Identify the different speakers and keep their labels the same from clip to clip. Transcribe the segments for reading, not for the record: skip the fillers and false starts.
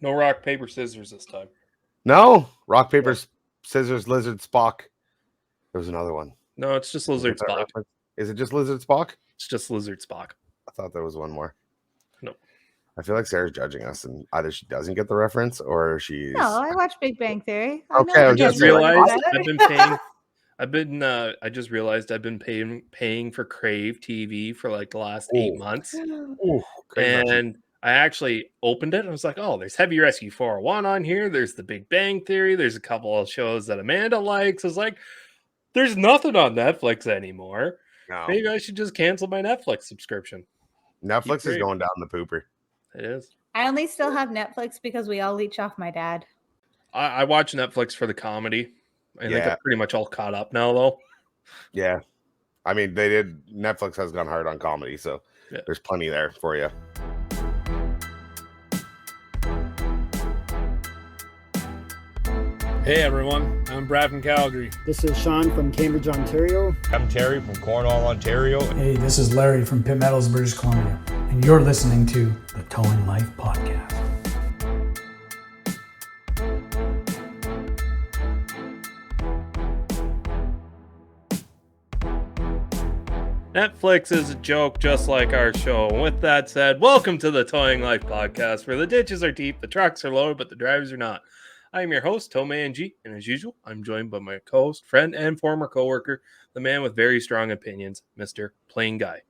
Speaker 1: No rock, paper, scissors this time.
Speaker 2: No, rock, paper, scissors, lizard, Spock. There was another one.
Speaker 1: No, it's just Lizard Spock.
Speaker 2: Is it just Lizard Spock?
Speaker 1: It's just Lizard Spock.
Speaker 2: I thought there was one more.
Speaker 1: No.
Speaker 2: I feel like Sarah's judging us, and either she doesn't get the reference or she's.
Speaker 3: No, I watch Big Bang Theory.
Speaker 2: Okay,
Speaker 1: I just realized I've been paying. I just realized I've been paying for Crave TV for like the last 8 months. And I actually opened it and I was like, oh, there's Heavy Rescue 401 on here. There's the Big Bang Theory. There's a couple of shows that Amanda likes. I was like, there's nothing on Netflix anymore. No. Maybe I should just cancel my Netflix subscription.
Speaker 2: Netflix is going down the pooper.
Speaker 1: It is.
Speaker 3: I only still have Netflix because we all leech off my dad.
Speaker 1: I watch Netflix for the comedy. I think I'm pretty much all caught up now, though.
Speaker 2: Yeah. I mean, Netflix has gone hard on comedy, so there's plenty there for you.
Speaker 4: Hey everyone, I'm Brad from Calgary.
Speaker 5: This is Sean from Cambridge, Ontario.
Speaker 6: I'm Terry from Cornwall, Ontario.
Speaker 7: Hey, this is Larry from Pitt Meadows, British Columbia, and you're listening to the Towing Life Podcast.
Speaker 1: Netflix is a joke just like our show. And with that said, welcome to the Towing Life Podcast, where the ditches are deep, the trucks are loaded, but the drivers are not. I am your host, Tome G, and as usual, I'm joined by my co-host, friend, and former co-worker, the man with very strong opinions, Mr. Plain Guy.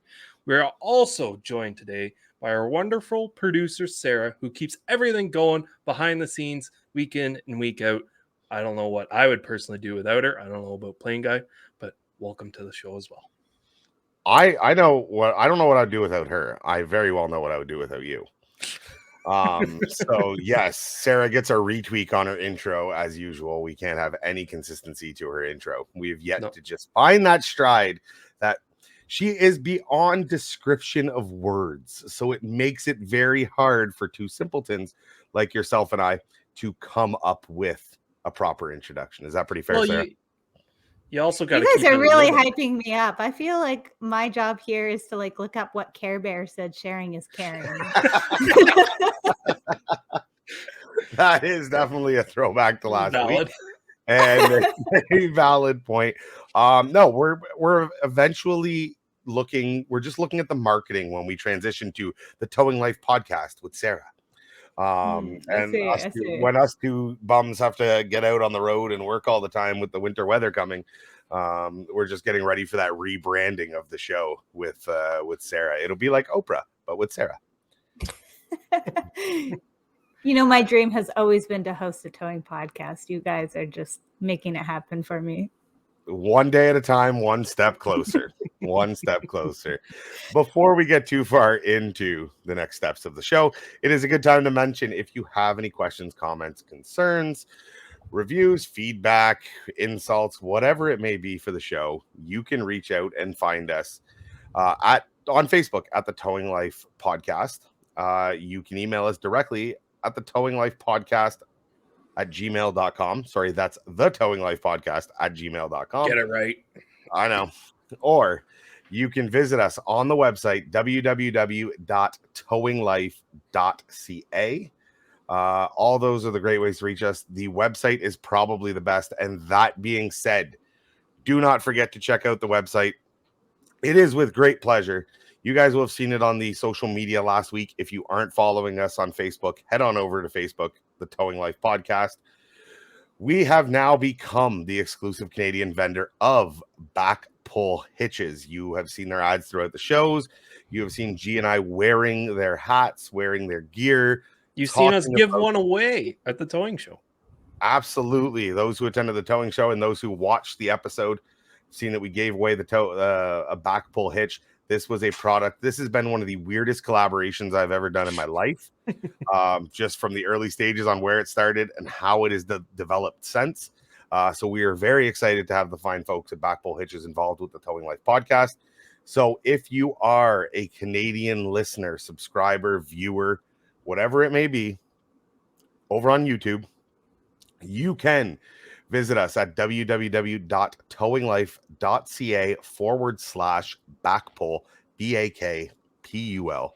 Speaker 1: We are also joined today by our wonderful producer, Sarah, who keeps everything going behind the scenes, week in and week out. I don't know what I would personally do without her. I don't know about Plain Guy, but welcome to the show as well.
Speaker 2: I don't know what I'd do without her. I very well know what I would do without you. So yes, Sarah gets a retweak on her intro as usual. We can't have any consistency to her intro. We have yet to just find that stride that she is beyond description of words. So it makes it very hard for two simpletons like yourself and I to come up with a proper introduction. Is that pretty fair, Sarah?
Speaker 1: You also got.
Speaker 3: You guys are really hyping me up. I feel like my job here is to look up what Care Bear said sharing is caring.
Speaker 2: That is definitely a throwback to last week, and a very valid point. No, we're eventually looking. We're just looking at the marketing when we transition to the Towing Life Podcast with Sarah. When us two bums have to get out on the road and work all the time with the winter weather coming, we're just getting ready for that rebranding of the show with Sarah. It'll be like Oprah, but with Sarah.
Speaker 3: My dream has always been to host a towing podcast. You guys are just making it happen for me.
Speaker 2: One day at a time, one step closer. One step closer. Before we get too far into the next steps of the show, it is a good time to mention if you have any questions, comments, concerns, reviews, feedback, insults, whatever it may be for the show, you can reach out and find us on Facebook at the Towing Life Podcast. You can email us directly at the Towing Life Podcast at gmail.com. Sorry, that's the Towing Life Podcast at gmail.com.
Speaker 1: Get it right.
Speaker 2: I know. Or you can visit us on the website, www.towinglife.ca. All those are the great ways to reach us. The website is probably the best. And that being said, do not forget to check out the website. It is with great pleasure. You guys will have seen it on the social media last week. If you aren't following us on Facebook, head on over to Facebook, the Towing Life Podcast. We have now become the exclusive Canadian vendor of BakPul Hitches. You have seen their ads throughout the shows. You have seen G and I wearing their hats, wearing their gear.
Speaker 1: You've seen us give one away at the towing show.
Speaker 2: Absolutely. Those who attended the towing show and those who watched the episode seen that we gave away a BakPul hitch. This was a product. This has been one of the weirdest collaborations I've ever done in my life. Just from the early stages on where it started and how it is developed since. So we are very excited to have the fine folks at BakPul Hitches involved with the Towing Life Podcast. So if you are a Canadian listener, subscriber, viewer, whatever it may be, over on YouTube, you can visit us at www.towinglife.ca/BakPul, BakPul,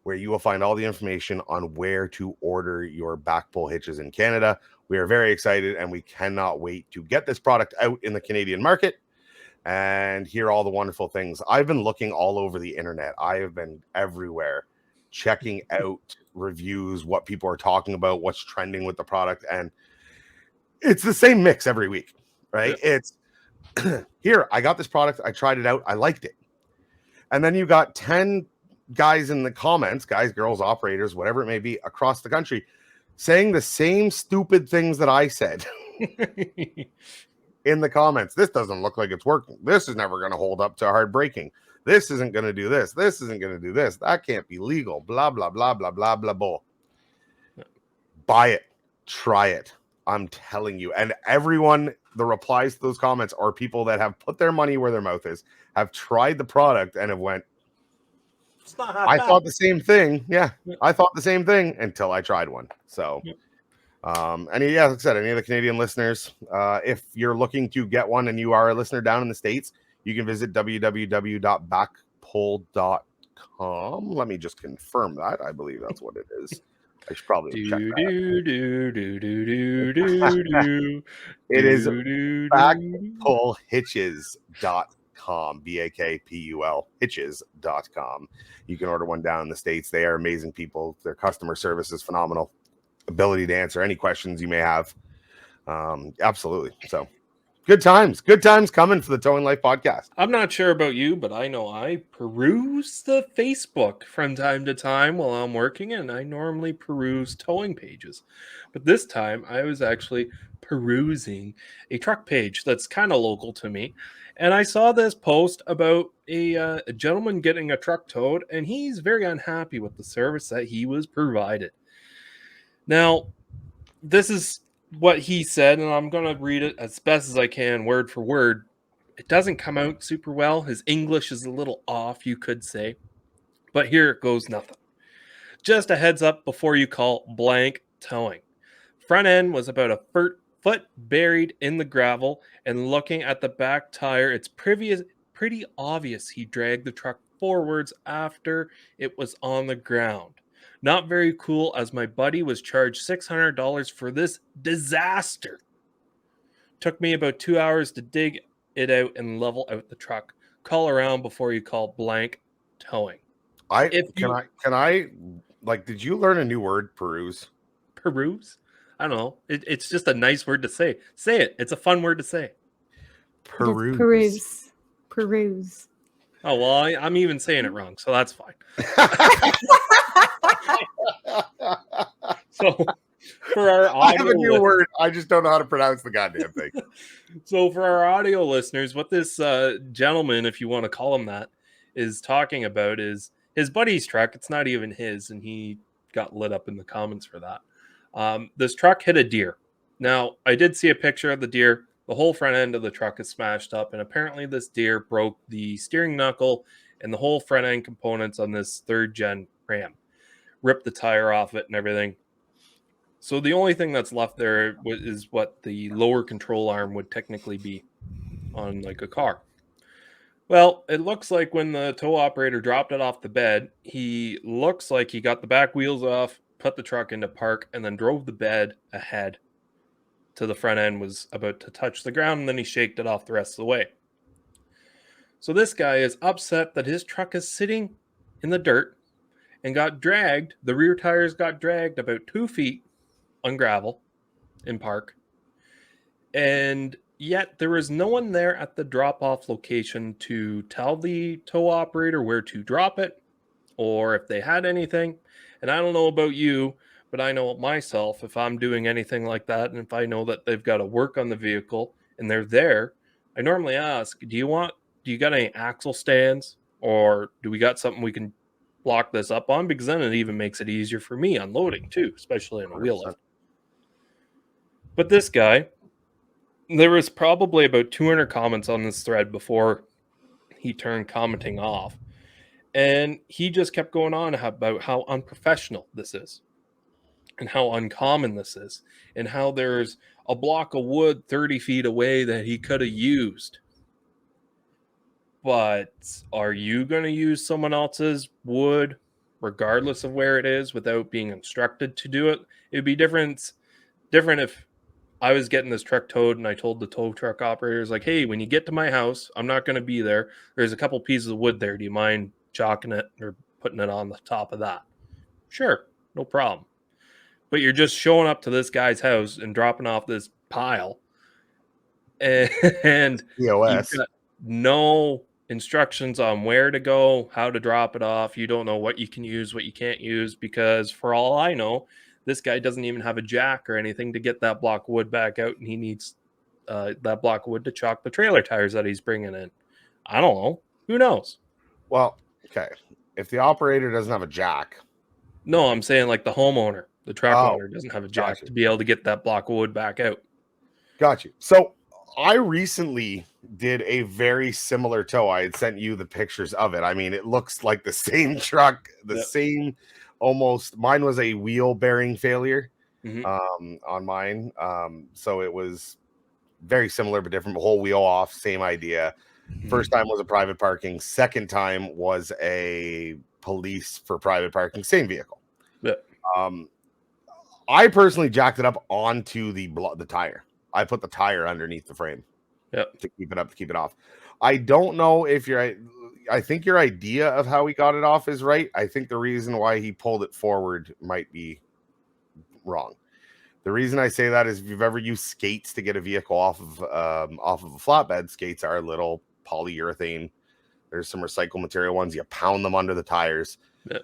Speaker 2: where you will find all the information on where to order your BakPul hitches in Canada. We are very excited and we cannot wait to get this product out in the Canadian market and hear all the wonderful things. I've been looking all over the internet. I have been everywhere checking out reviews, what people are talking about, what's trending with the product. And it's the same mix every week, right? Yeah. It's here, I got this product, I tried it out, I liked it. And then you got 10 guys in the comments, guys, girls, operators, whatever it may be, across the country, saying the same stupid things that I said in the comments. This doesn't look like it's working. This is never going to hold up to hard braking. This isn't going to do this. This isn't going to do this. That can't be legal. Blah, blah, blah, blah, blah, blah, blah. Buy it. Try it. I'm telling you. And everyone, the replies to those comments are people that have put their money where their mouth is, have tried the product and have went,
Speaker 1: it's not
Speaker 2: I thought the same thing. Yeah, I thought the same thing until I tried one. So, like I said, any of the Canadian listeners, if you're looking to get one and you are a listener down in the States, you can visit www.bakpul.com. Let me just confirm that. I believe that's what it is. I should probably check that. It is BakPulHitches.com. BakPul Hitches.com. You can order one down in the States. They are amazing people. Their customer service is phenomenal. Ability to answer any questions you may have. Absolutely. So good times coming for the Towing Life podcast.
Speaker 1: I'm not sure about you, but I know I peruse the Facebook from time to time while I'm working, and I normally peruse towing pages. But this time I was actually perusing a truck page that's kind of local to me. And I saw this post about a gentleman getting a truck towed, and he's very unhappy with the service that he was provided. Now, this is what he said, and I'm going to read it as best as I can, word for word. It doesn't come out super well. His English is a little off, you could say. But here it goes nothing. Just a heads up before you call blank towing. Front end was about a foot buried in the gravel, and looking at the back tire, it's pretty obvious he dragged the truck forwards after it was on the ground. Not very cool, as my buddy was charged $600 for this disaster. Took me about 2 hours to dig it out and level out the truck. Call around before you call blank towing.
Speaker 2: Did you learn a new word, peruse?
Speaker 1: Peruse? I don't know. It's just a nice word to say. Say it. It's a fun word to say.
Speaker 3: Peruse.
Speaker 1: Oh, well, I'm even saying it wrong, so that's fine. So, for our audio,
Speaker 2: I have a new word. I just don't know how to pronounce the goddamn thing.
Speaker 1: So, for our audio listeners, what this gentleman, if you want to call him that, is talking about is his buddy's truck. It's not even his, and he got lit up in the comments for that. This truck hit a deer. Now, I did see a picture of the deer. The whole front end of the truck is smashed up, and apparently this deer broke the steering knuckle and the whole front end components on this third gen Ram. Ripped the tire off it and everything. So the only thing that's left there is what the lower control arm would technically be on like a car. Well, it looks like when the tow operator dropped it off the bed, he looks like he got the back wheels off, put the truck into park, and then drove the bed ahead to the front end was about to touch the ground, and then he shaked it off the rest of the way. So this guy is upset that his truck is sitting in the dirt and got dragged. The rear tires got dragged about 2 feet on gravel in park. And yet there was no one there at the drop-off location to tell the tow operator where to drop it or if they had anything. And I don't know about you, but I know myself, if I'm doing anything like that, and if I know that they've got to work on the vehicle and they're there, I normally ask, do you got any axle stands, or do we got something we can block this up on? Because then it even makes it easier for me unloading too, especially in a wheel lift. But this guy, there was probably about 200 comments on this thread before he turned commenting off. And he just kept going on about how unprofessional this is and how uncommon this is and how there's a block of wood 30 feet away that he could have used. But are you going to use someone else's wood regardless of where it is, without being instructed to do it. It would be different if I was getting this truck towed and I told the tow truck operators, like, hey, when you get to my house, I'm not going to be there. There's a couple pieces of wood there. Do you mind chalking it or putting it on the top of that? Sure, no problem. But you're just showing up to this guy's house and dropping off this pile, and
Speaker 2: POS.
Speaker 1: you've got no instructions on where to go, how to drop it off. You don't know what you can use, what you can't use, because for all I know, this guy doesn't even have a jack or anything to get that block of wood back out, and he needs that block of wood to chalk the trailer tires that he's bringing in. I don't know. Who knows?
Speaker 2: Well, okay. If the operator doesn't have a jack.
Speaker 1: No, I'm saying like the homeowner, the truck owner doesn't have a jack
Speaker 2: gotcha.
Speaker 1: to be able to get that block of wood back out.
Speaker 2: Got you. So I recently did a very similar tow. I had sent you the pictures of it. I mean, it looks like the same truck, the same almost. Mine was a wheel bearing failure on mine. So it was very similar but different. Whole wheel off, same idea. First time was a private parking. Second time was a police for private parking. Same vehicle.
Speaker 1: Yeah.
Speaker 2: I personally jacked it up onto the tire. I put the tire underneath the frame to keep it off. I don't know if I think your idea of how he got it off is right. I think the reason why he pulled it forward might be wrong. The reason I say that is if you've ever used skates to get a vehicle off of a flatbed, skates are little polyurethane. There's some recycled material ones. You pound them under the tires.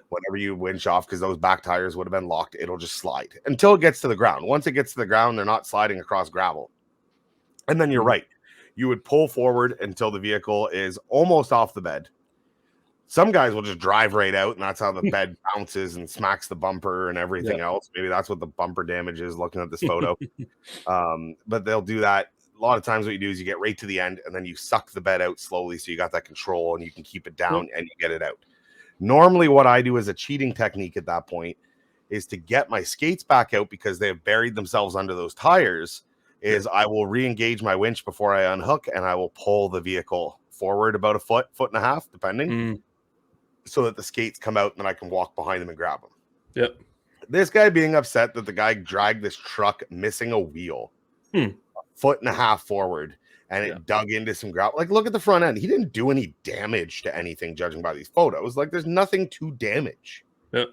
Speaker 2: Whenever you winch off, because those back tires would have been locked, it'll just slide until it gets to the ground. Once it gets to the ground, they're not sliding across gravel. And then you're right. You would pull forward until the vehicle is almost off the bed. Some guys will just drive right out, and that's how the bed bounces and smacks the bumper and everything else. Maybe that's what the bumper damage is looking at this photo. But they'll do that. A lot of times what you do is you get right to the end, and then you suck the bed out slowly so you got that control and you can keep it down and you get it out. Normally what I do as a cheating technique at that point is to get my skates back out because they've buried themselves under those tires, is I will re-engage my winch before I unhook, and I will pull the vehicle forward about a foot and a half, depending, so that the skates come out and then I can walk behind them and grab them.
Speaker 1: Yep.
Speaker 2: This guy being upset that the guy dragged this truck missing a wheel a foot and a half forward, and it dug into some gravel. Like, look at the front end. He didn't do any damage to anything, judging by these photos. Like, there's nothing to damage.
Speaker 1: Yep.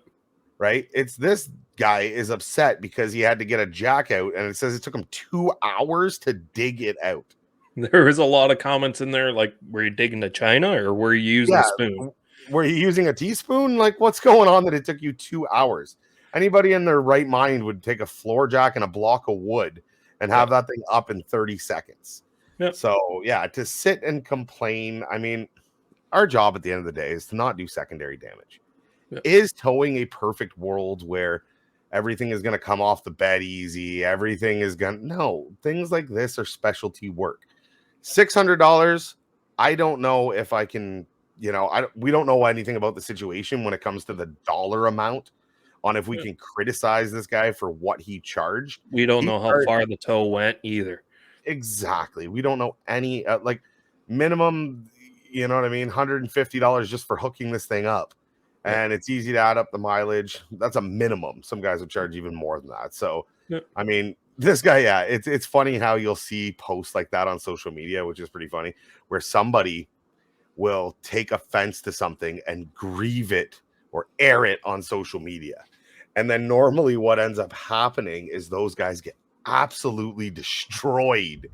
Speaker 2: Right? It's this guy is upset because he had to get a jack out, and it says it took him 2 hours to dig it out.
Speaker 1: There was a lot of comments in there, like, were you digging to China or were you using a spoon?
Speaker 2: Were you using a teaspoon? Like, what's going on that it took you 2 hours? Anybody in their right mind would take a floor jack and a block of wood and have that thing up in 30 seconds. Yep. So, to sit and complain, I mean, our job at the end of the day is to not do secondary damage. Yep. Is towing a perfect world where everything is going to come off the bed easy? Everything is going to... No, things like this are specialty work. $600, I don't know if I can... we don't know anything about the situation when it comes to the dollar amount on if we can criticize this guy for what he charged.
Speaker 1: We don't know how far the tow went either.
Speaker 2: Exactly. We don't know any minimum, you know what I mean? $150 just for hooking this thing up. And it's easy to add up the mileage. That's a minimum. Some guys would charge even more than that. So, I mean, this guy, it's funny how you'll see posts like that on social media, which is pretty funny, where somebody will take offense to something and grieve it or air it on social media. And then normally what ends up happening is those guys get absolutely destroyed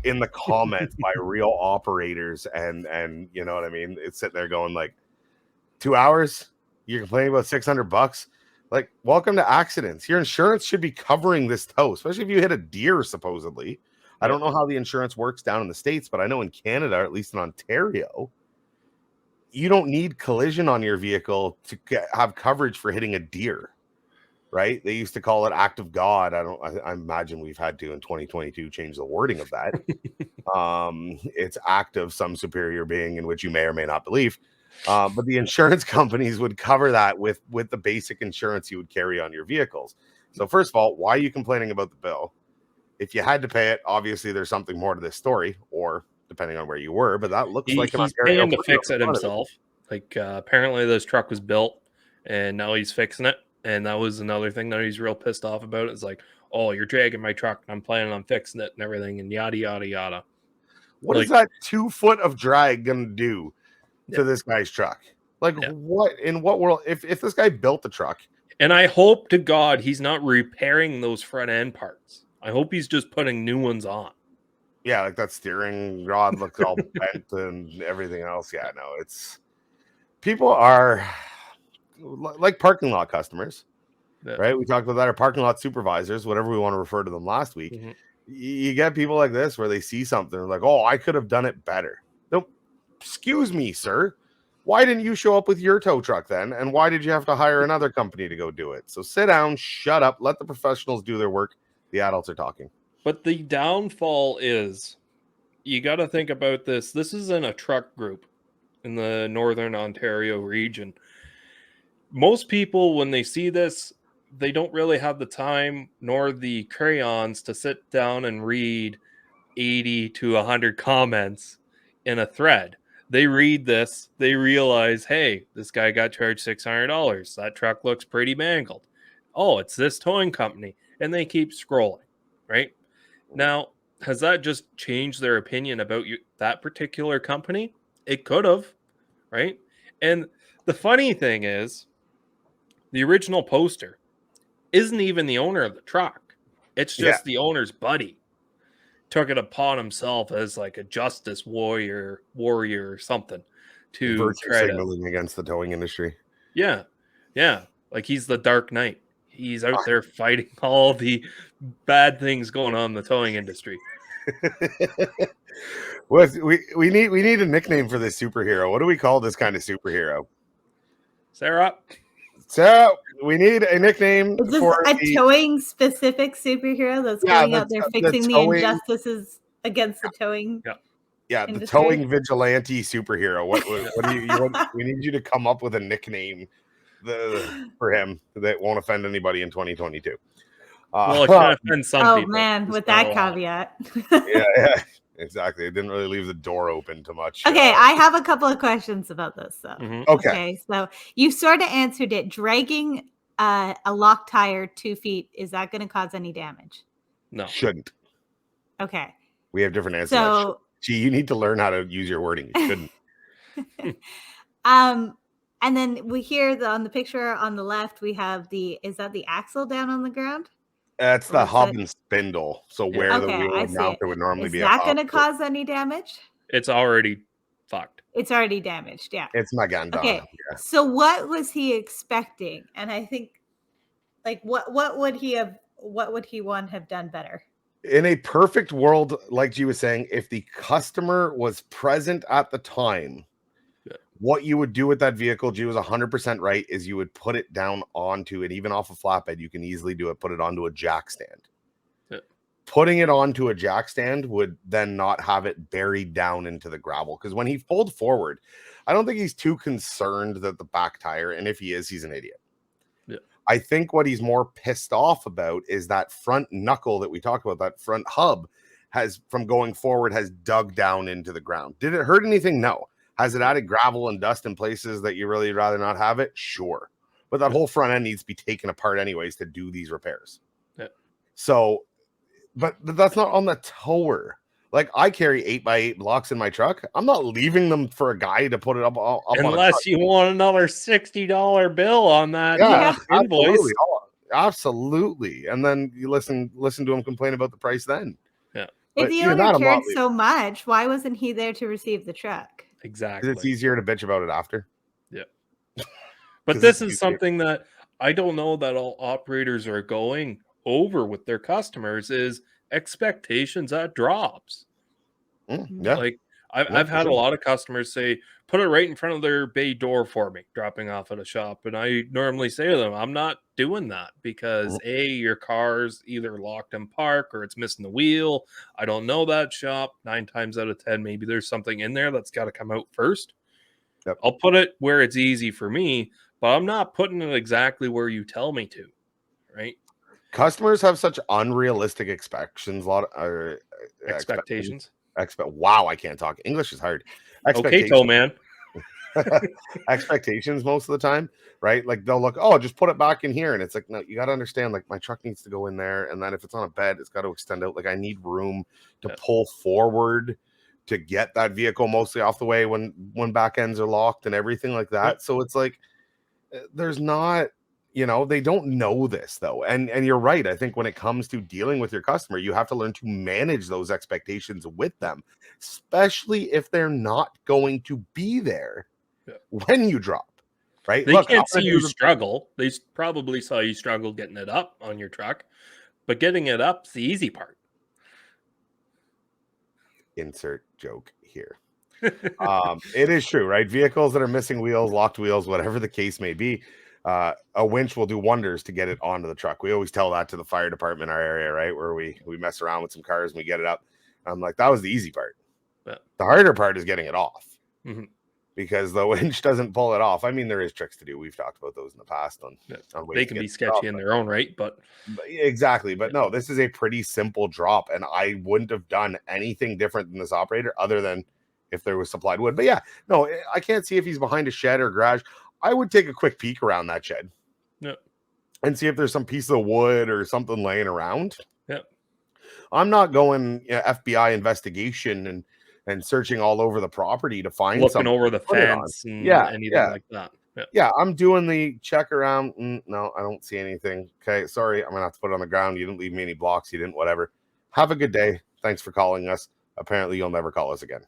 Speaker 2: in the comments by real operators. And you know what I mean? It's sitting there going like, 2 hours? You're complaining about $600? Like, welcome to accidents. Your insurance should be covering this tow, especially if you hit a deer, supposedly. I don't know how the insurance works down in the States, but I know in Canada, or at least in Ontario, you don't need collision on your vehicle to have coverage for hitting a deer, right? They used to call it act of God. I imagine we've had to in 2022 change the wording of that. It's act of some superior being in which you may or may not believe. But the insurance companies would cover that with the basic insurance you would carry on your vehicles. So first of all, why are you complaining about the bill? If you had to pay it, obviously there's something more to this story, or depending on where you were, but that looks like
Speaker 1: he's paying to fix it himself. Like, apparently this truck was built and now he's fixing it. And that was another thing that he's real pissed off about. It's like, oh, you're dragging my truck, and I'm planning on fixing it and everything, and yada yada yada.
Speaker 2: What is that 2 foot of drag gonna do
Speaker 1: Yeah.
Speaker 2: to this guy's truck? Like,
Speaker 1: Yeah.
Speaker 2: what in what world? If this guy built the truck,
Speaker 1: And I hope to God he's not repairing those front end parts. I hope he's just putting new ones on.
Speaker 2: yeah, like that steering rod looks all bent and everything else. Yeah, no, it's people are like parking lot customers,
Speaker 1: Yeah.
Speaker 2: right? We talked about that, or parking lot supervisors, whatever we want to refer to them last week.
Speaker 1: Mhm.
Speaker 2: You get people like this where they see something like, oh, I could have done it better. No, excuse me, sir. Why didn't you show up with your tow truck then? And why did you have to hire another company to go do it? So sit down, shut up, let the professionals do their work. The adults are talking.
Speaker 1: But the downfall is you got to think about this. This is in a truck group in the Northern Ontario region. Most people, when they see this, they don't really have the time nor the crayons to sit down and read 80 to 100 comments in a thread. They read this, they realize, hey, this guy got charged $600. That truck looks pretty mangled. Oh, it's this towing company. And they keep scrolling, right? Now, has that just changed their opinion about that particular company? It could have, right? And the funny thing is, the original poster isn't even the owner of the truck. It's just the owner's buddy. Took it upon himself as like a justice warrior or something to
Speaker 2: Virtue
Speaker 1: try to,
Speaker 2: signaling against the towing industry.
Speaker 1: yeah, like he's the Dark Knight. He's out there fighting all the bad things going on in the towing industry.
Speaker 2: we need a nickname for this superhero. What do we call this kind of superhero?
Speaker 1: Sarah,
Speaker 2: So we need a nickname
Speaker 3: Is this
Speaker 2: for
Speaker 3: a towing specific superhero that's going out there fixing the injustices against the towing?
Speaker 2: Yeah, the
Speaker 3: industry?
Speaker 2: towing vigilante superhero. What do you want? We need you to come up with a nickname for him that won't offend anybody in 2022.
Speaker 1: well, it can offend some people.
Speaker 3: Oh man, with that caveat.
Speaker 2: yeah, exactly. It didn't really leave the door open too much.
Speaker 3: Okay, I have a couple of questions about this though.
Speaker 1: Mhm.
Speaker 2: Okay.
Speaker 3: So you sort of answered it. Dragging a lock tire 2 feet, is that going to cause any damage?
Speaker 1: No.
Speaker 2: Shouldn't.
Speaker 3: Okay.
Speaker 2: We have different answers.
Speaker 3: So
Speaker 2: Gee, you need to learn how to use your wording. You shouldn't.
Speaker 3: and then we hear on the picture on the left, we have is that the axle down on the ground?
Speaker 2: That's
Speaker 3: Or
Speaker 2: the
Speaker 3: is
Speaker 2: hub
Speaker 3: it-
Speaker 2: and spindle. So where the
Speaker 3: Okay,
Speaker 2: wheel
Speaker 3: I
Speaker 2: would
Speaker 3: see
Speaker 2: mount,
Speaker 3: it.
Speaker 2: there would normally
Speaker 3: Is
Speaker 2: be
Speaker 3: that
Speaker 2: a
Speaker 3: going to
Speaker 2: hub.
Speaker 3: cause any damage?
Speaker 1: It's already fucked.
Speaker 3: It's already damaged. Yeah.
Speaker 2: It's Magandana.
Speaker 3: Okay.
Speaker 2: Yeah.
Speaker 3: So what was he expecting? And I think, like, what would he have done better?
Speaker 2: In a perfect world, like G was saying, if the customer was present at the time, what you would do with that vehicle, G was 100% right, is you would put it down onto it, even off a flatbed. You can easily do it, put it onto a jack stand.
Speaker 1: Yeah.
Speaker 2: Putting it onto a jack stand would then not have it buried down into the gravel. Because when he pulled forward, I don't think he's too concerned that the back tire, and if he is, he's an idiot. I think what he's more pissed off about is that front knuckle that we talked about, that front hub from going forward has dug down into the ground. Did it hurt anything? No. Has it added gravel and dust in places that you really rather not have it? Sure. But that whole front end needs to be taken apart anyways to do these repairs.
Speaker 1: Yeah.
Speaker 2: So, but that's not on the tower. Like, I carry 8x8 blocks in my truck. I'm not leaving them for a guy to put it up on a
Speaker 1: Unless you want another $60 bill on that invoice.
Speaker 2: Absolutely. Oh, absolutely. And then you listen to him complain about the price then.
Speaker 1: Yeah.
Speaker 3: If the owner cared so much, why wasn't he there to receive the truck?
Speaker 1: Exactly.
Speaker 2: It's easier to bitch about it after.
Speaker 1: Yeah. But this is something that I don't know that all operators are going over with their customers is expectations at drops.
Speaker 2: Yeah.
Speaker 1: Like I've had a lot of customers say, put it right in front of their bay door for me, dropping off at a shop. And I normally say to them, I'm not doing that because your car's either locked in park or it's missing the wheel. I don't know that shop. 9 times out of 10, maybe there's something in there that's got to come out first.
Speaker 2: Yep.
Speaker 1: I'll put it where it's easy for me, but I'm not putting it exactly where you tell me to. Right.
Speaker 2: Customers have such unrealistic expectations.
Speaker 1: Expectations.
Speaker 2: Wow, I can't talk. English is hard.
Speaker 1: Okay, tow man.
Speaker 2: expectations most of the time, right? Like they'll look, oh, just put it back in here. And it's like, no, you got to understand, like my truck needs to go in there. And then if it's on a bed, it's got to extend out. Like I need room to pull forward to get that vehicle mostly off the way when back ends are locked and everything like that. So it's like, there's not, they don't know this though. And you're right. I think when it comes to dealing with your customer, you have to learn to manage those expectations with them, especially if they're not going to be there when you drop, right?
Speaker 1: They can't see you struggle. They probably saw you struggle getting it up on your truck, but getting it up's the easy part.
Speaker 2: Insert joke here. It is true, right? Vehicles that are missing wheels, locked wheels, whatever the case may be, a winch will do wonders to get it onto the truck. We always tell that to the fire department in our area, right? Where we mess around with some cars and we get it up. I'm like, that was the easy part. The harder part is getting it off, because the winch doesn't pull it off. I mean, there is tricks to do. We've talked about those in the past on ways
Speaker 1: they can be sketchy in their own right, but
Speaker 2: exactly. But no, this is a pretty simple drop, and I wouldn't have done anything different than this operator other than if there was supplied wood. But yeah, no, I can't see if he's behind a shed or garage. I would take a quick peek around that shed and see if there's some piece of wood or something laying around. I'm not going FBI investigation and searching all over the property to find
Speaker 1: looking
Speaker 2: something
Speaker 1: over the fence and anything like that.
Speaker 2: Yeah, I'm doing the check around. No, I don't see anything. Okay, sorry, I'm gonna have to put it on the ground. You didn't leave me any blocks. You didn't whatever. Have a good day. Thanks for calling us. Apparently, you'll never call us again.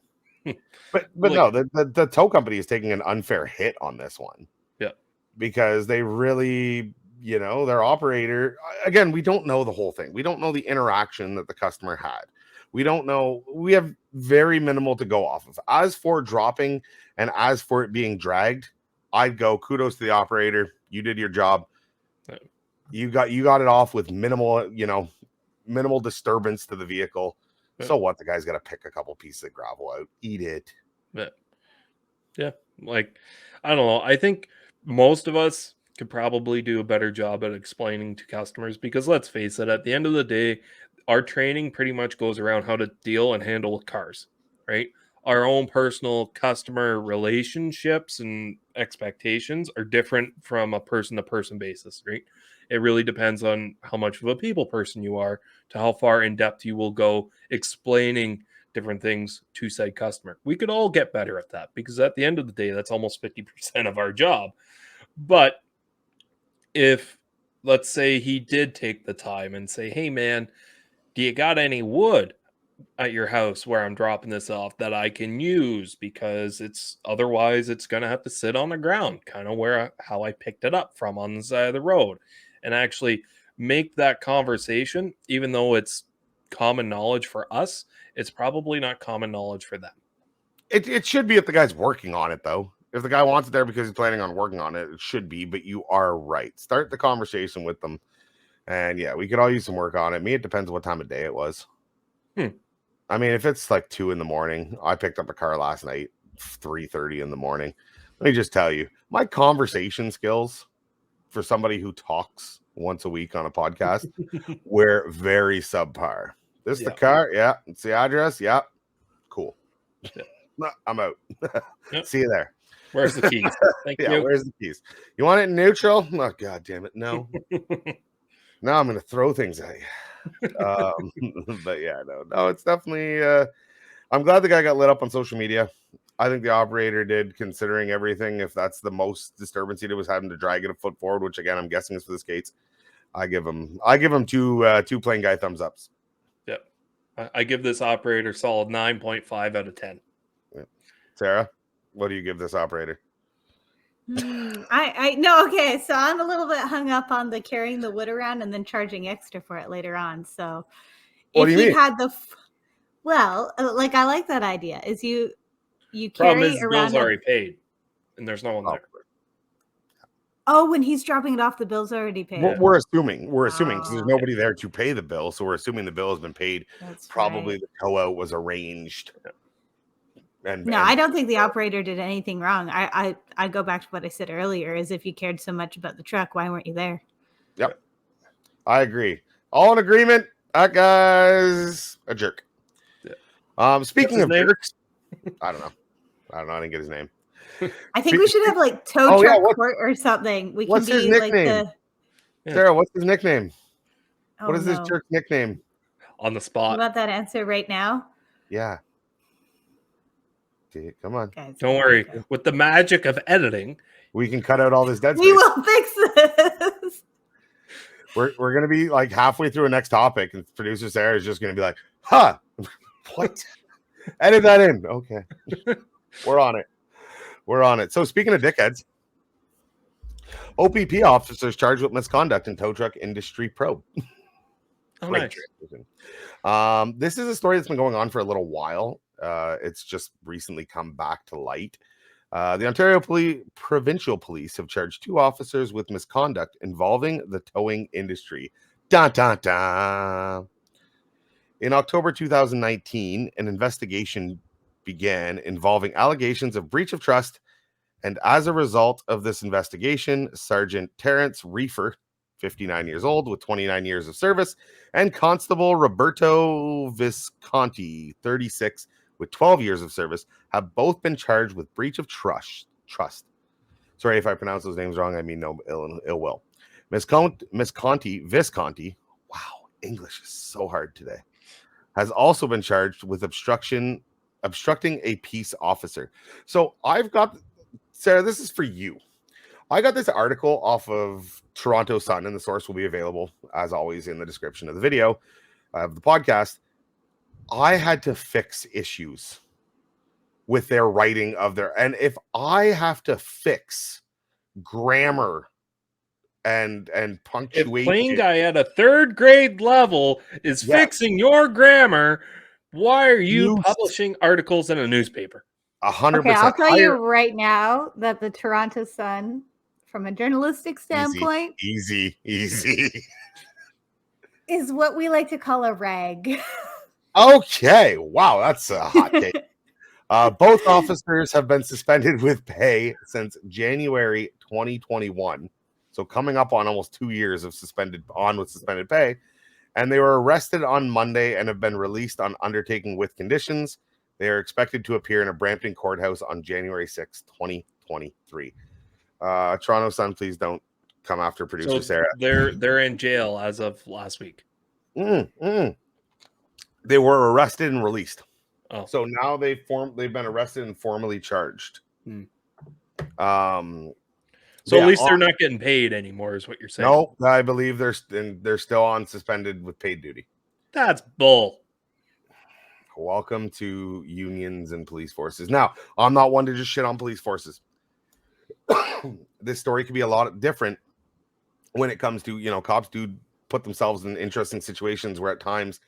Speaker 2: But no, the tow company is taking an unfair hit on this one. Because they really, their operator, again, we don't know the whole thing. We don't know the interaction that the customer had. We don't know. We have very minimal to go off of. As for dropping and as for it being dragged, I'd go kudos to the operator. You did your job. You got it off with minimal disturbance to the vehicle. So what? The guy's got to pick a couple pieces of gravel out, eat it.
Speaker 1: Yeah. Like, I don't know. I think most of us could probably do a better job at explaining to customers, because let's face it, at the end of the day, our training pretty much goes around how to deal and handle cars, right? Our own personal customer relationships and expectations are different from a person-to-person basis, right? It really depends on how much of a people person you are to how far in depth you will go explaining different things to said customer. We could all get better at that, because at the end of the day, that's almost 50% of our job. But if, let's say, he did take the time and say, hey man, do you got any wood at your house where I'm dropping this off that I can use, because otherwise it's going to have to sit on the ground, kind of how I picked it up from on the side of the road, and actually make that conversation, even though it's common knowledge for us, it's probably not common knowledge for them.
Speaker 2: It should be if the guy's working on it, though. If the guy wants it there because he's planning on working on it, it should be. But you are right. Start the conversation with them. And yeah, we could all use some work on it. It depends what time of day it was. I mean, if it's like 2 a.m, I picked up a car last night, 3:30 in the morning. Let me just tell you, my conversation skills for somebody who talks once a week on a podcast were very subpar. This is the car? Yeah. It's the address? Yeah. Cool. No, I'm out. See you there.
Speaker 1: Where's the keys? Thank you.
Speaker 2: Where's the keys? You want it in neutral? Oh, God damn it. No. Now I'm going to throw things at you. But yeah, no, it's definitely, I'm glad the guy got lit up on social media. I think the operator did, considering everything. If that's the most disturbance he did was having to drag it a foot forward, which again, I'm guessing is for the skates. I give him two plain guy thumbs ups.
Speaker 1: Yep. I give this operator solid 9.5 out of 10.
Speaker 2: Yeah. Sarah, what do you give this operator?
Speaker 3: I no, okay. So I'm a little bit hung up on the carrying the wood around and then charging extra for it later on. So
Speaker 2: what do you mean?
Speaker 3: Had the like I like that idea. Is you
Speaker 1: Problem
Speaker 3: carry
Speaker 1: is,
Speaker 3: around
Speaker 1: bill's already paid, and there's no one there.
Speaker 3: Oh, when he's dropping it off, the bill's already paid.
Speaker 2: We're assuming because there's nobody there to pay the bill, so we're assuming the bill has been paid.
Speaker 3: That's
Speaker 2: probably
Speaker 3: right.
Speaker 2: The tow out was arranged.
Speaker 3: I don't think the operator did anything wrong. I go back to what I said earlier: is if you cared so much about the truck, why weren't you there?
Speaker 2: Yep, I agree. All in agreement. That guy's a jerk. Yeah. Speaking of jerks, I don't know. I didn't get his name.
Speaker 3: I think we should have like tow truck court or something. We can
Speaker 2: be his
Speaker 3: nickname?
Speaker 2: Like Sarah, what's his nickname? What is this jerk's nickname?
Speaker 1: On the spot.
Speaker 3: You want that answer right now?
Speaker 2: Yeah. Come on.
Speaker 3: Guys,
Speaker 1: don't worry. With the magic of editing,
Speaker 2: we can cut out all this dead space.
Speaker 3: We will fix this.
Speaker 2: We're gonna be like halfway through a next topic, and producer Sarah is just gonna be like, "Huh, what? Edit that in." Okay, we're on it. So speaking of dickheads, OPP officers charged with misconduct in tow truck industry probe.
Speaker 1: Nice.
Speaker 2: This is a story that's been going on for a little while. It's just recently come back to light. The Ontario Provincial Police have charged 2 officers with misconduct involving the towing industry. Dun, dun, dun. In October 2019, an investigation began involving allegations of breach of trust, and as a result of this investigation, Sergeant Terrence Reefer, 59 years old with 29 years of service, and Constable Roberto Visconti, 36, with 12 years of service, have both been charged with breach of trust. Sorry if I pronounce those names wrong. I mean no ill will. Visconti, wow, English is so hard today, has also been charged with obstructing a peace officer. So I've got, Sarah, this is for you. I got this article off of Toronto Sun, and the source will be available, as always, in the description of the video of the podcast. I had to fix issues with their writing of their, and if I have to fix grammar and punctuation,
Speaker 1: if plain guy at a 3rd grade level is fixing your grammar, why are you publishing articles in a newspaper?
Speaker 2: 100%.
Speaker 3: Okay, I'll tell you right now that the Toronto Sun, from a journalistic standpoint,
Speaker 2: easy,
Speaker 3: is what we like to call a rag.
Speaker 2: Okay, wow, that's a hot take. Both officers have been suspended with pay since January 2021, so coming up on almost 2 years of suspended pay, and they were arrested on Monday and have been released on undertaking with conditions. They are expected to appear in a Brampton courthouse on January 6, 2023. Toronto Sun, please don't come after producer Sarah.
Speaker 1: They're in jail as of last week.
Speaker 2: They were arrested and released.
Speaker 1: Oh.
Speaker 2: So now they've been arrested and formally charged.
Speaker 1: So
Speaker 2: at
Speaker 1: least they're not getting paid anymore, is what you're saying.
Speaker 2: No, I believe they're still on suspended with paid duty.
Speaker 1: That's bull.
Speaker 2: Welcome to unions and police forces. Now, I'm not one to just shit on police forces. This story could be a lot different when it comes to, cops do put themselves in interesting situations where at times,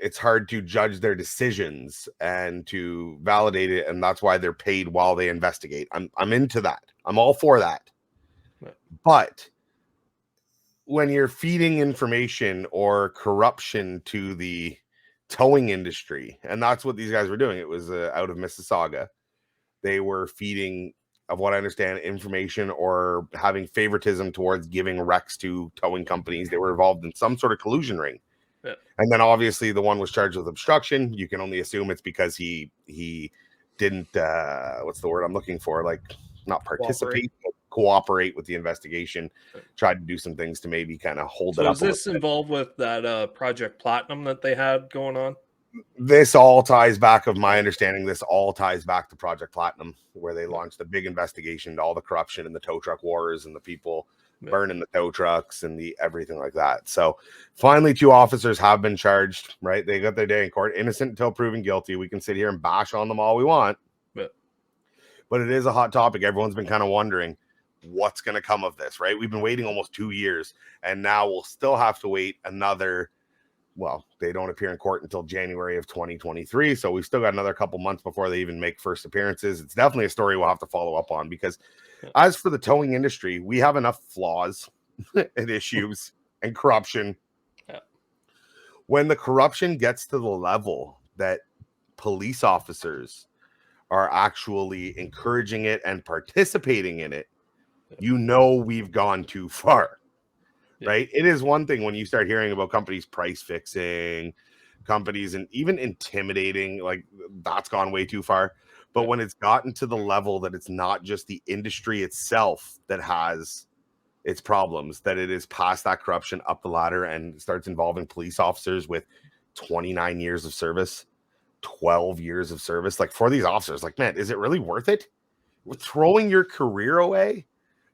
Speaker 2: it's hard to judge their decisions and to validate it, and that's why they're paid while they investigate. I'm into that. I'm all for that. But when you're feeding information or corruption to the towing industry, and that's what these guys were doing. It was out of Mississauga. They were feeding, of what I understand, information or having favoritism towards giving wrecks to towing companies. They were involved in some sort of collusion ring. Yeah. And then obviously the one was charged with obstruction. You can only assume it's because he didn't what's the word I'm looking for? Like, not participate, but cooperate with the investigation. Tried to do some things to maybe kind of hold it up.
Speaker 1: Is this involved with that Project Platinum that they had going on?
Speaker 2: This all ties back, of my understanding, this all ties back to Project Platinum, where they launched a big investigation into all the corruption and the tow truck wars and the people burning the tow trucks and the everything like that. So finally 2 officers have been charged, right? They got their day in court, innocent until proven guilty. We can sit here and bash on them all we want, but it is a hot topic. Everyone's been kind of wondering what's going to come of this, right? We've been waiting almost 2 years, and now we'll still have to wait another, well, they don't appear in court until January of 2023. So we've still got another couple months before they even make first appearances. It's definitely a story we'll have to follow up on, because as for the towing industry, we have enough flaws and issues and corruption. Yeah. When the corruption gets to the level that police officers are actually encouraging it and participating in it, we've gone too far. Right? It is one thing when you start hearing about companies price fixing, companies and even intimidating, like that's gone way too far. But when it's gotten to the level that it's not just the industry itself that has its problems, that it is past that corruption up the ladder and starts involving police officers with 29 years of service, 12 years of service, like for these officers, like, man, is it really worth it? We're throwing your career away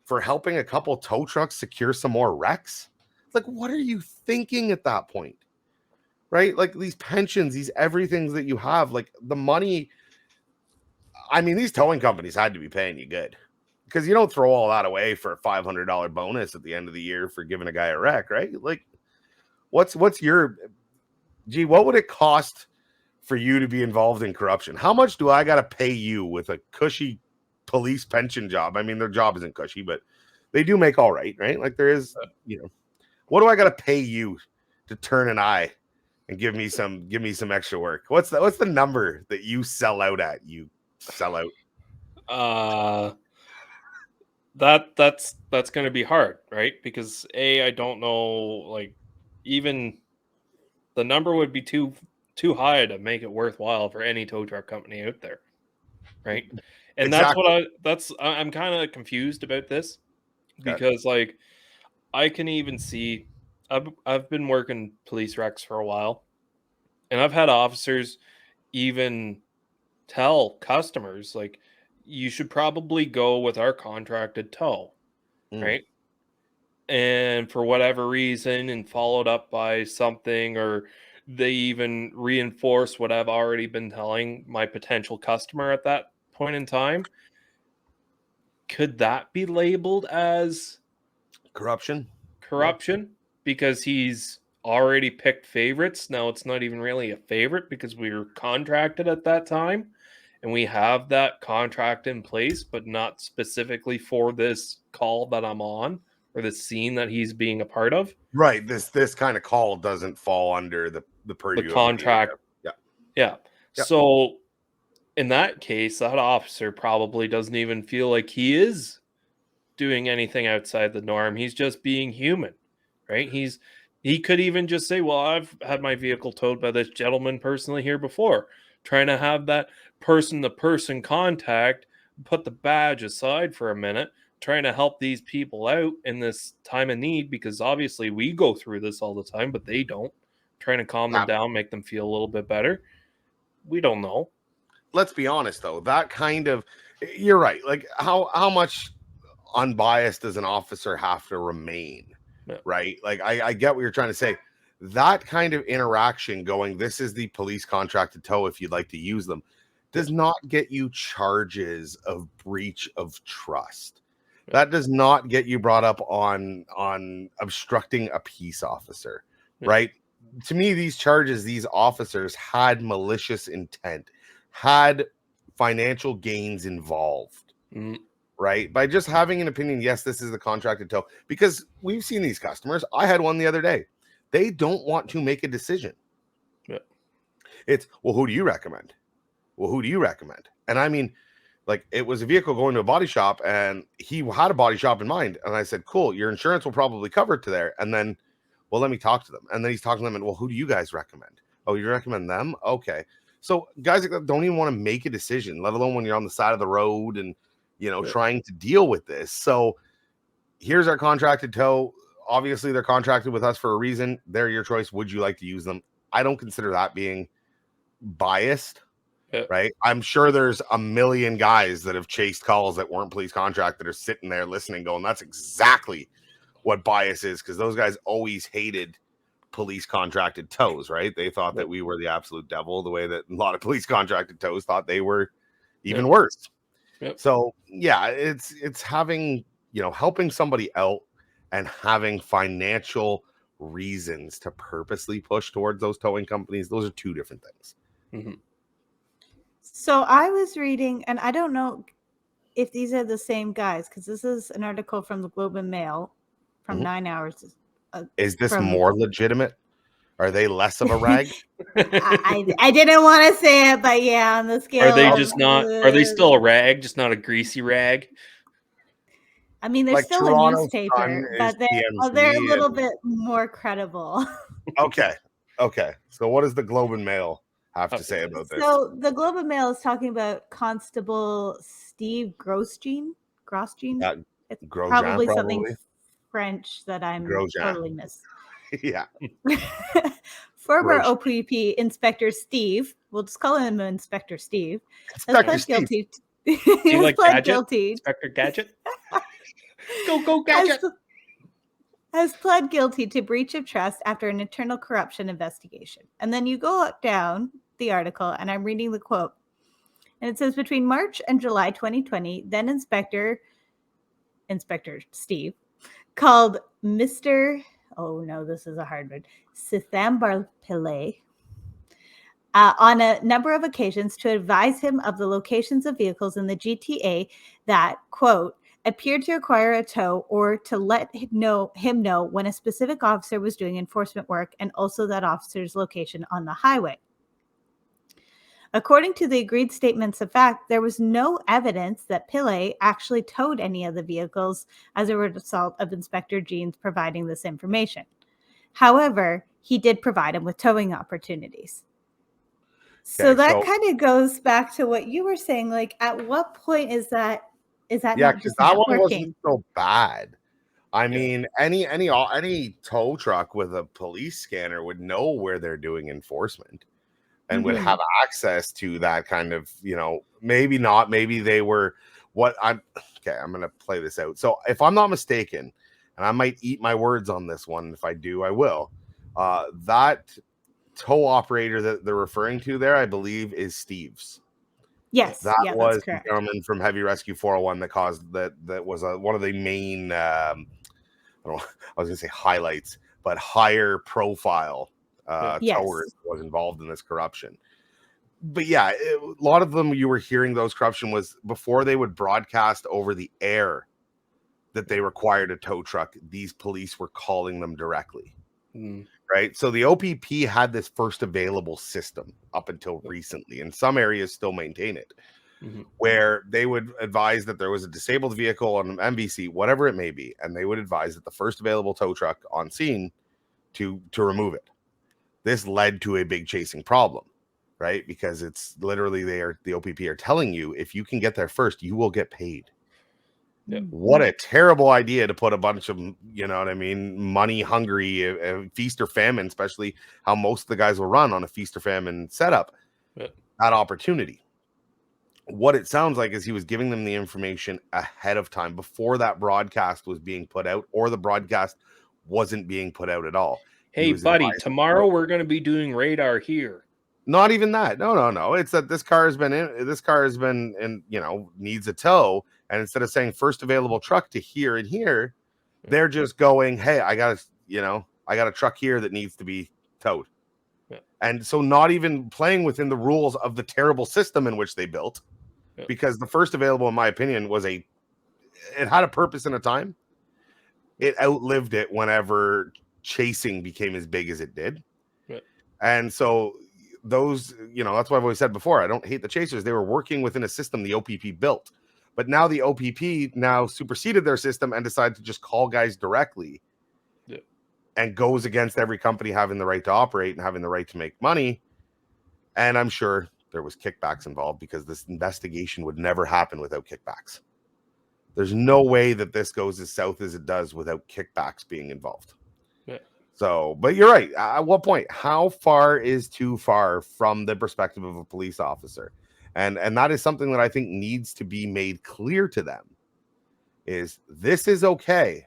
Speaker 2: for helping a couple tow trucks secure some more wrecks? Like, what are you thinking at that point? Right? Like these pensions, these everything that you have, like the money. I mean, these towing companies had to be paying you good, because you don't throw all that away for a $500 bonus at the end of the year for giving a guy a wreck, right? Like, what's your, what would it cost for you to be involved in corruption? How much do I got to pay you with a cushy police pension job? I mean, their job isn't cushy, but they do make all right, right? Like there is, what do I got to pay you to turn an eye and give me some extra work? What's the number that you sell out at? You sell out.
Speaker 1: That's going to be hard, right? Because I don't know, like, even the number would be too high to make it worthwhile for any tow truck company out there, right? And exactly. I'm kind of confused about this, because like I can even see, I've been working police wrecks for a while, and I've had officers even tell customers, like, you should probably go with our contracted tow, right? And for whatever reason, and followed up by something, or they even reinforce what I've already been telling my potential customer at that point in time. Could that be labeled as
Speaker 2: corruption?
Speaker 1: Because he's already picked favorites. Now it's not even really a favorite, because we were contracted at that time and we have that contract in place, but not specifically for this call that I'm on, or the scene that he's being a part of.
Speaker 2: Right. This kind of call doesn't fall under the purview
Speaker 1: the contract. Yeah. So in that case, that officer probably doesn't even feel like he is doing anything outside the norm. He's just being human, right? He could even just say, well, I've had my vehicle towed by this gentleman personally here before, trying to have that person-to-person contact, put the badge aside for a minute, trying to help these people out in this time of need, because obviously we go through this all the time, but they don't. Trying to calm them down, make them feel a little bit better. We don't know.
Speaker 2: Let's be honest, though. That kind of, you're right. Like, how much unbiased does an officer have to remain? Yeah. Right? Like, I get what you're trying to say. That kind of interaction going, this is the police contracted tow if you'd like to use them, does not get you charges of breach of trust. That does not get you brought up on obstructing a peace officer, right? To me, these charges, these officers had malicious intent, had financial gains involved, right? By just having an opinion, yes, this is the contracted tow, because we've seen these customers. I had one the other day. They don't want to make a decision. Yeah. It's, well, who do you recommend? Well, who do you recommend? And I mean, like, it was a vehicle going to a body shop, and he had a body shop in mind. And I said, cool, your insurance will probably cover it to there. And then, well, let me talk to them. And then he's talking to them, and, well, who do you guys recommend? Oh, you recommend them? Okay. So guys don't even want to make a decision, let alone when you're on the side of the road and, trying to deal with this. So here's our contracted tow. Obviously, they're contracted with us for a reason. They're your choice. Would you like to use them? I don't consider that being biased. Right. I'm sure there's a million guys that have chased calls that weren't police contract that are sitting there listening, going, that's exactly what bias is. Because those guys always hated police contracted tows, right? They thought that we were the absolute devil, the way that a lot of police contracted tows thought they were even worse. So yeah, it's having, helping somebody out and having financial reasons to purposely push towards those towing companies. Those are two different things.
Speaker 1: Mm-hmm.
Speaker 3: So I was reading, and I don't know if these are the same guys, because this is an article from the Globe and Mail from 9 hours.
Speaker 2: Is this more legitimate? Are they less of a rag?
Speaker 3: I didn't want to say it, but yeah, on the scale.
Speaker 1: Are they just not? Are they still a rag, just not a greasy rag?
Speaker 3: I mean, they're still a newspaper, but they're a little bit more credible.
Speaker 2: Okay. So what does the Globe and Mail have to say about this.
Speaker 3: So the Globe and Mail is talking about Constable Steve Grosjean.
Speaker 2: Yeah,
Speaker 3: It's
Speaker 2: Grosjean,
Speaker 3: probably something
Speaker 2: probably.
Speaker 3: French that I'm
Speaker 2: Grosjean.
Speaker 3: totally missed.
Speaker 2: Yeah.
Speaker 3: Former
Speaker 2: Grosjean.
Speaker 3: OPP Inspector Steve, we'll just call him Inspector Steve, has
Speaker 2: Inspector
Speaker 3: pled
Speaker 2: Steve.
Speaker 3: guilty.
Speaker 1: Do
Speaker 3: He
Speaker 1: you
Speaker 3: has
Speaker 1: like
Speaker 3: pled
Speaker 1: Gadget?
Speaker 3: guilty.
Speaker 1: Inspector Gadget? Go, Gadget!
Speaker 3: Has pled guilty to breach of trust after an internal corruption investigation. And then you go down the article, and I'm reading the quote. And it says, between March and July 2020, then Inspector Steve called Mr. Oh no, this is a hard word. Sithambal Pillay on a number of occasions to advise him of the locations of vehicles in the GTA that, quote, appeared to require a tow, or to let him know when a specific officer was doing enforcement work, and also that officer's location on the highway. According to the agreed statements of fact, there was no evidence that Pillay actually towed any of the vehicles as a result of Inspector Jeans providing this information. However, he did provide him with towing opportunities. So
Speaker 2: Okay,
Speaker 3: that
Speaker 2: so-
Speaker 3: kind of goes back to what you were saying. Like, at what point is that
Speaker 2: Yeah,
Speaker 3: not
Speaker 2: because
Speaker 3: just
Speaker 2: that one
Speaker 3: networking?
Speaker 2: wasn't so bad. I mean, any tow truck with a police scanner would know where they're doing enforcement and would have access to that kind of, maybe not, maybe they were I'm going to play this out. So if I'm not mistaken, and I might eat my words on this one, if I do, I will. That tow operator that they're referring to there, I believe, is Steve's.
Speaker 3: Yes,
Speaker 2: That was
Speaker 3: that's
Speaker 2: the
Speaker 3: correct.
Speaker 2: gentleman from Heavy Rescue 401 that caused that was one of the main I was gonna say highlights, but higher profile
Speaker 3: Yes.
Speaker 2: towers was involved in this corruption. But yeah, a lot of them you were hearing those corruption was before they would broadcast over the air that they required a tow truck. These police were calling them directly. Right. So the OPP had this first available system up until recently, and some areas still maintain it, where they would advise that there was a disabled vehicle on an MVC, whatever it may be, and they would advise that the first available tow truck on scene to remove it. This led to a big chasing problem, right? Because it's literally the OPP are telling you, if you can get there first, you will get paid.
Speaker 1: Yeah.
Speaker 2: What a terrible idea to put a bunch of, money hungry, feast or famine, especially how most of the guys will run on a feast or famine setup, that opportunity. What it sounds like is he was giving them the information ahead of time before that broadcast was being put out, or the broadcast wasn't being put out at all.
Speaker 1: Hey, buddy, tomorrow we're going to be doing radar here.
Speaker 2: Not even that. No. It's that this car has been in, needs a tow. And instead of saying first available truck to here and here, they're just going, hey, I got a truck here that needs to be towed. Yeah. And so not even playing within the rules of the terrible system in which they built, because the first available, in my opinion, it had a purpose and a time. It outlived it whenever chasing became as big as it did. Yeah. And so those, that's what I've always said before. I don't hate the chasers. They were working within a system the OPP built. But now the OPP now superseded their system and decided to just call guys directly, and goes against every company having the right to operate and having the right to make money. And I'm sure there was kickbacks involved, because this investigation would never happen without kickbacks. There's no way that this goes as south as it does without kickbacks being involved. Yeah. So, but you're right. At what point? How far is too far from the perspective of a police officer? And that is something that I think needs to be made clear to them. This is okay.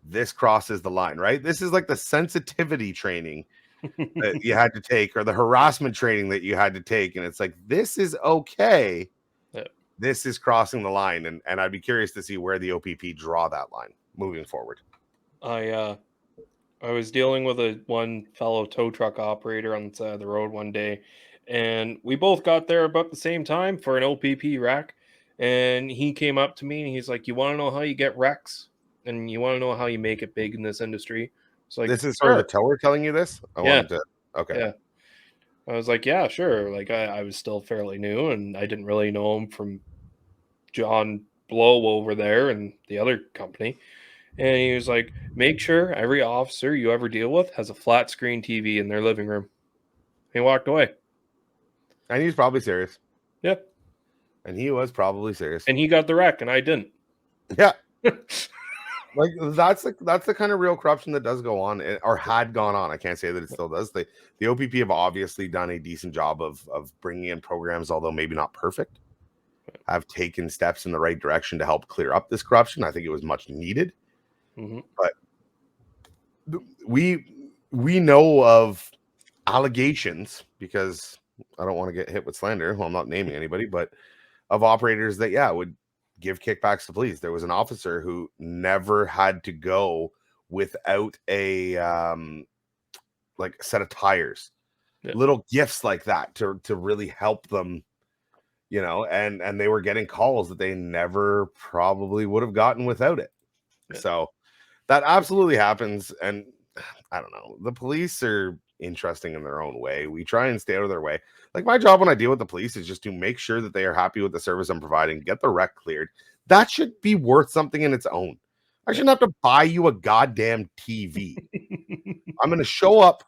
Speaker 2: This crosses the line, right? This is like the sensitivity training that you had to take, or the harassment training that you had to take. And it's like, this is okay. Yeah. This is crossing the line. And I'd be curious to see where the OPP draw that line moving forward.
Speaker 1: I was dealing with one fellow tow truck operator on the side of the road one day, and we both got there about the same time for an OPP wreck. And he came up to me and he's like, you want to know how you get wrecks? And you want to know how you make it big in this industry? It's like,
Speaker 2: this is sort of the tower telling you this? Okay.
Speaker 1: Yeah. I was like, yeah, sure. Like I was still fairly new, and I didn't really know him from John Blow over there and the other company. And he was like, make sure every officer you ever deal with has a flat screen TV in their living room. He walked away.
Speaker 2: And he's probably serious.
Speaker 1: Yep.
Speaker 2: And he was probably serious.
Speaker 1: And he got the wreck, and I didn't.
Speaker 2: Yeah. Like that's the kind of real corruption that does go on, or had gone on. I can't say that it still does. The OPP have obviously done a decent job of bringing in programs, although maybe not perfect. Have taken steps in the right direction to help clear up this corruption. I think it was much needed.
Speaker 1: Mm-hmm.
Speaker 2: But we know of allegations, because I don't want to get hit with slander. Well, I'm not naming anybody, but of operators that would give kickbacks to police. There was an officer who never had to go without a like set of tires, little gifts like that to really help them, you know, and they were getting calls that they never probably would have gotten without it. So that absolutely happens. And I don't know, the police are interesting in their own way. We try and stay out of their way. Like, my job when I deal with the police is just to make sure that they are happy with the service I'm providing, get the wreck cleared. That should be worth something in its own. I shouldn't have to buy you a goddamn TV. I'm going to show up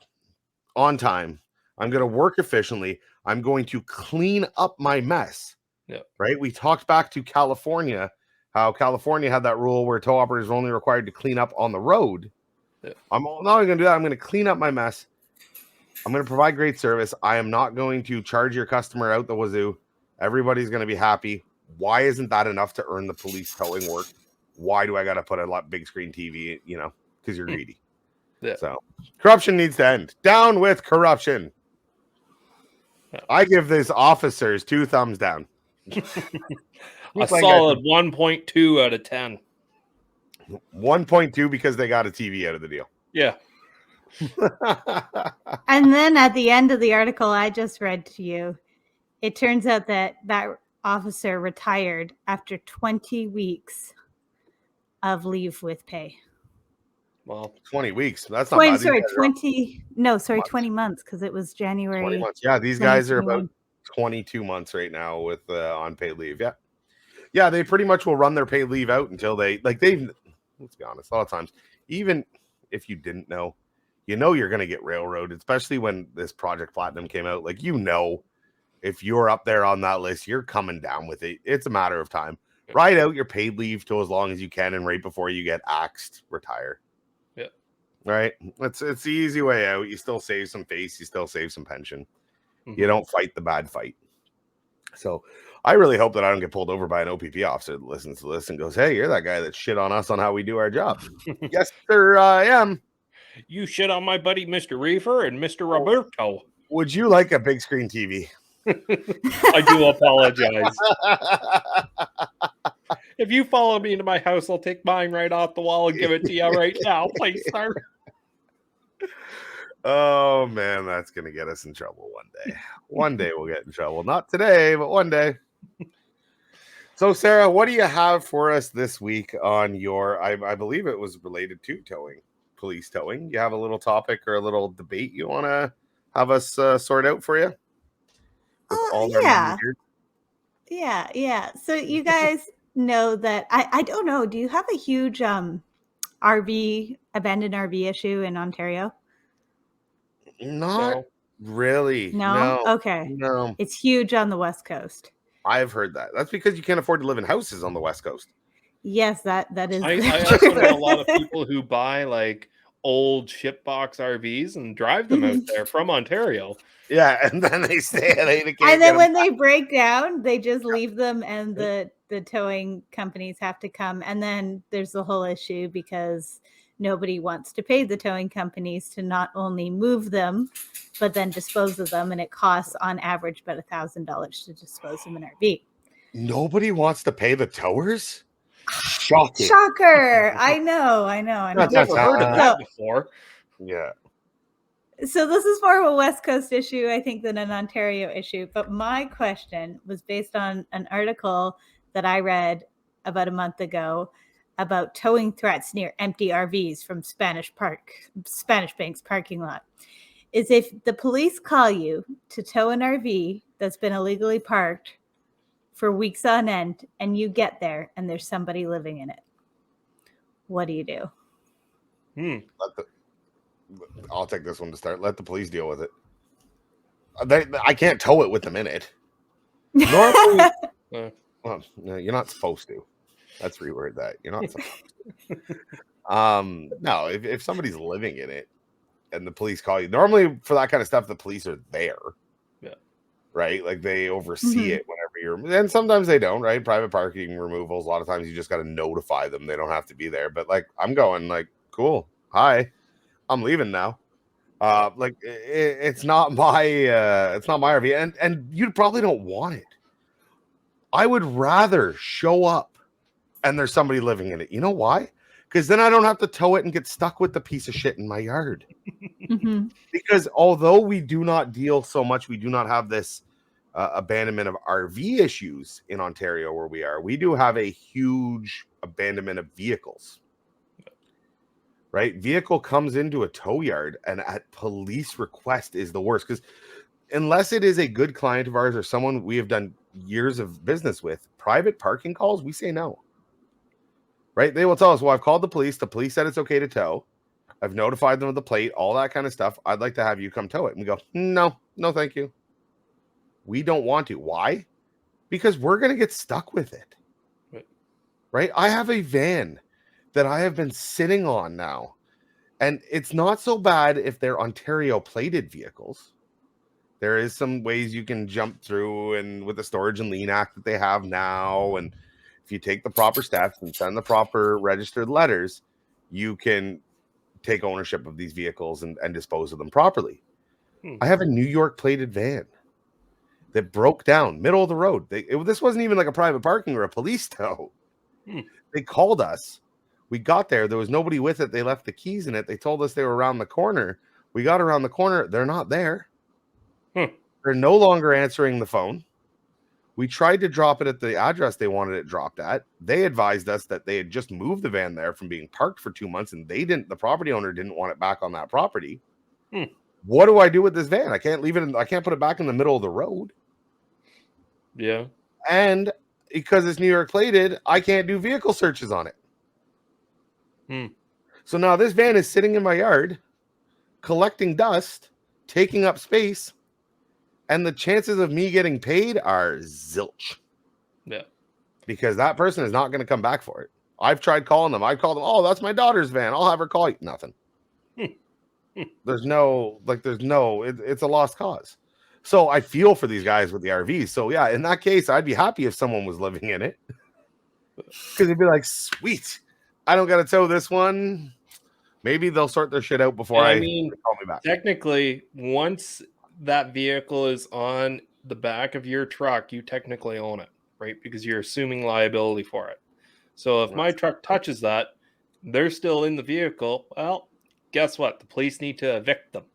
Speaker 2: on time. I'm going to work efficiently. I'm going to clean up my mess.
Speaker 1: Yeah.
Speaker 2: Right? We talked back to California, how California had that rule where tow operators were only required to clean up on the road.
Speaker 1: Yeah.
Speaker 2: I'm not going to do that. I'm going to clean up my mess. I'm going to provide great service. I am not going to charge your customer out the wazoo. Everybody's going to be happy. Why isn't that enough to earn the police towing work? Why do I got to put a big screen TV, you know, because you're greedy.
Speaker 1: Yeah.
Speaker 2: So corruption needs to end. Down with corruption. Yeah. I give these officers 2 thumbs down.
Speaker 1: A solid 1.2 out of 10.
Speaker 2: 1.2 because they got a TV out of the deal.
Speaker 1: Yeah.
Speaker 3: And then at the end of the article I just read to you, it turns out that officer retired after 20 weeks of leave with pay.
Speaker 2: Well, 20 weeks. That's not
Speaker 3: 20,
Speaker 2: bad.
Speaker 3: sorry, 20. No, sorry, 20 months, because it was January.
Speaker 2: 20 months. Yeah, these guys are about 22 months right now with unpaid leave. Yeah. Yeah, they pretty much will run their paid leave out until they've, let's be honest, a lot of times, even if you didn't know, you know you're going to get railroaded, especially when this Project Platinum came out. Like, you know, if you're up there on that list, you're coming down with it. It's a matter of time. Ride out your paid leave to as long as you can, and right before you get axed, retire.
Speaker 1: Yeah.
Speaker 2: Right? It's the easy way out. You still save some face. You still save some pension.
Speaker 1: Mm-hmm.
Speaker 2: You don't fight the bad fight. So I really hope that I don't get pulled over by an OPP officer that listens to this and goes, hey, you're that guy that shit on us on how we do our job. Yes, sir, I am.
Speaker 1: You shit on my buddy, Mr. Reefer and Mr. Roberto.
Speaker 2: Would you like a big screen TV?
Speaker 1: I do apologize. If you follow me into my house, I'll take mine right off the wall and give it to you right now, please, sir.
Speaker 2: Oh, man, that's going to get us in trouble one day. One day we'll get in trouble. Not today, but one day. So, Sarah, what do you have for us this week on your, I believe it was related to towing, police towing. You have a little topic or a little debate you want to have us sort out for you?
Speaker 3: Yeah. So you guys know that, I don't know, do you have a huge abandoned RV issue in Ontario?
Speaker 2: Not really.
Speaker 3: No? Okay.
Speaker 2: No.
Speaker 3: It's huge on the West Coast.
Speaker 2: I've heard that. That's because you can't afford to live in houses on the West Coast.
Speaker 3: Yes, that is.
Speaker 1: I also know a lot of people who buy like old shipbox RVs and drive them out there from Ontario.
Speaker 2: Yeah, and then they stay at 8 o'clock.
Speaker 3: And then when they break down, they just leave them, and the towing companies have to come. And then there's the whole issue because nobody wants to pay the towing companies to not only move them, but then dispose of them. And it costs on average about $1,000 to dispose of an RV.
Speaker 2: Nobody wants to pay the towers? Shocking.
Speaker 3: Shocker. I know.
Speaker 1: I've never heard of that before.
Speaker 2: Yeah.
Speaker 3: So this is more of a West Coast issue, I think, than an Ontario issue. But my question was based on an article that I read about a month ago about towing threats near empty RVs from Spanish Bank's parking lot. Is if the police call you to tow an RV that's been illegally parked for weeks on end, and you get there and there's somebody living in it, what do you do?
Speaker 2: I'll take this one to start. Let the police deal with it. I can't tow it with them in it. Normally, well, no, you're not supposed to. Let's reword that. You're not supposed to. No, if somebody's living in it and the police call you, normally for that kind of stuff, the police are there.
Speaker 1: Yeah.
Speaker 2: Right? Like they oversee it whenever and sometimes they don't, right? Private parking removals, a lot of times you just got to notify them. They don't have to be there. But like, I'm going like, cool. Hi, I'm leaving now. Like it's not my RV, and you probably don't want it. I would rather show up and there's somebody living in it. You know why? Because then I don't have to tow it and get stuck with the piece of shit in my yard. Because although we do not deal so much, we do not have this abandonment of RV issues in Ontario where we are. We do have a huge abandonment of vehicles. Right? Vehicle comes into a tow yard and at police request is the worst, because unless it is a good client of ours or someone we have done years of business with, private parking calls, we say no. Right? They will tell us, well, I've called the police. The police said it's okay to tow. I've notified them of the plate, all that kind of stuff. I'd like to have you come tow it. And we go, no, thank you. We don't want to. Why? Because we're going to get stuck with it. Right? I have a van that I have been sitting on now. And it's not so bad if they're Ontario plated vehicles. There is some ways you can jump through, and with the Storage and Lien Act that they have now, and if you take the proper steps and send the proper registered letters, you can take ownership of these vehicles and dispose of them properly. I have a New York plated van that broke down middle of the road. This wasn't even like a private parking or a police tow. They called us. We got there. There was nobody with it. They left the keys in it. They told us they were around the corner. We got around the corner. They're not there. They're no longer answering the phone. We tried to drop it at the address they wanted it dropped at. They advised us that they had just moved the van there from being parked for 2 months, and the property owner didn't want it back on that property. What do I do with this van? I can't leave it. I can't put it back in the middle of the road.
Speaker 1: Yeah.
Speaker 2: And because it's New York plated, I can't do vehicle searches on it. So now this van is sitting in my yard, collecting dust, taking up space, and the chances of me getting paid are zilch.
Speaker 1: Yeah.
Speaker 2: Because that person is not going to come back for it. I've tried calling them. I called them. Oh, that's my daughter's van. I'll have her call you. Nothing. It's a lost cause. So I feel for these guys with the RVs. So yeah, in that case, I'd be happy if someone was living in it. Because they'd be like, sweet, I don't got to tow this one. Maybe they'll sort their shit out before
Speaker 1: I mean,
Speaker 2: call me back.
Speaker 1: Technically, once that vehicle is on the back of your truck, you technically own it, right? Because you're assuming liability for it. So if my truck touches that, they're still in the vehicle. Well, guess what? The police need to evict them.